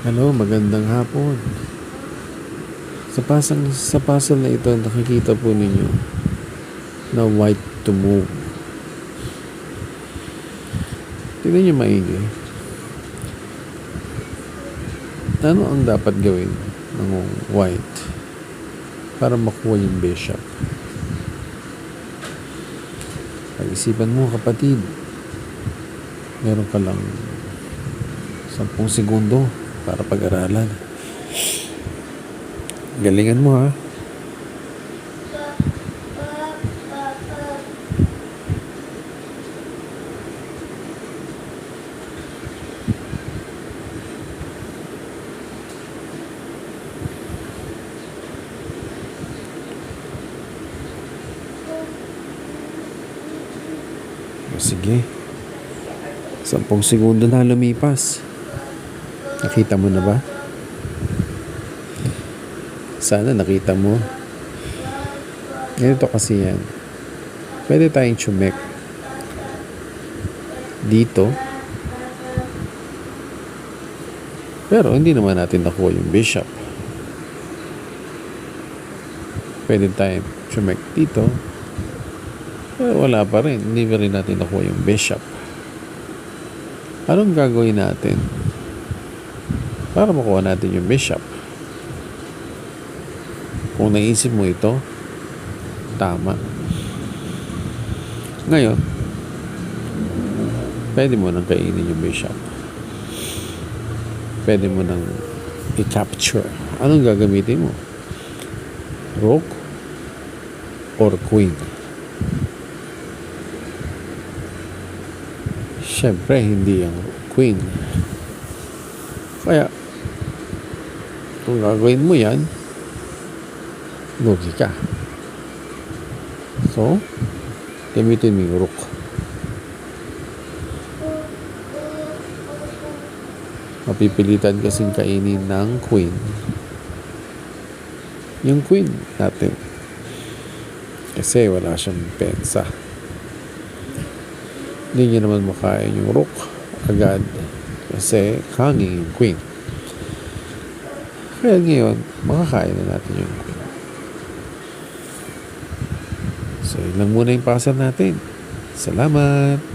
Hello, magandang hapon. Sa puzzle na ito, nakikita po ninyo na white to move. Tingnan nyo maigi. Ano ang dapat gawin ng white para makuha yung bishop? Pag-isipan mo, kapatid. Meron ka lang 10 segundo para pag-aralan. Galingan mo, ha? Sige. 10 segundo na lumipas. Nakita mo na ba? Sana nakita mo. Ganito kasi yan. Pwede tayong chumek dito. Pero hindi naman natin nakuha yung bishop. Pwede tayong chumek dito. Pero wala pa rin. Hindi pa rin natin nakuha yung bishop. Anong gagawin natin para makuha natin yung bishop? Kung naisip mo ito, tama. Ngayon, pwede mo nang kainin yung bishop. Pwede mo nang i-capture. Anong gagamitin mo? Rook or queen? Siyempre, hindi ang queen. Kaya, kung gagawin mo yan, lugi ka. So, gamitin mo yung rook. Mapipilitan kasing kainin ng queen. Yung queen natin. Kasi wala siyang pensa. Hindi niya naman makain yung rook agad. Kasi hanging yung queen. Kaya ngayon, makakain na natin yung queen. So, yun lang muna yung puzzle natin. Salamat!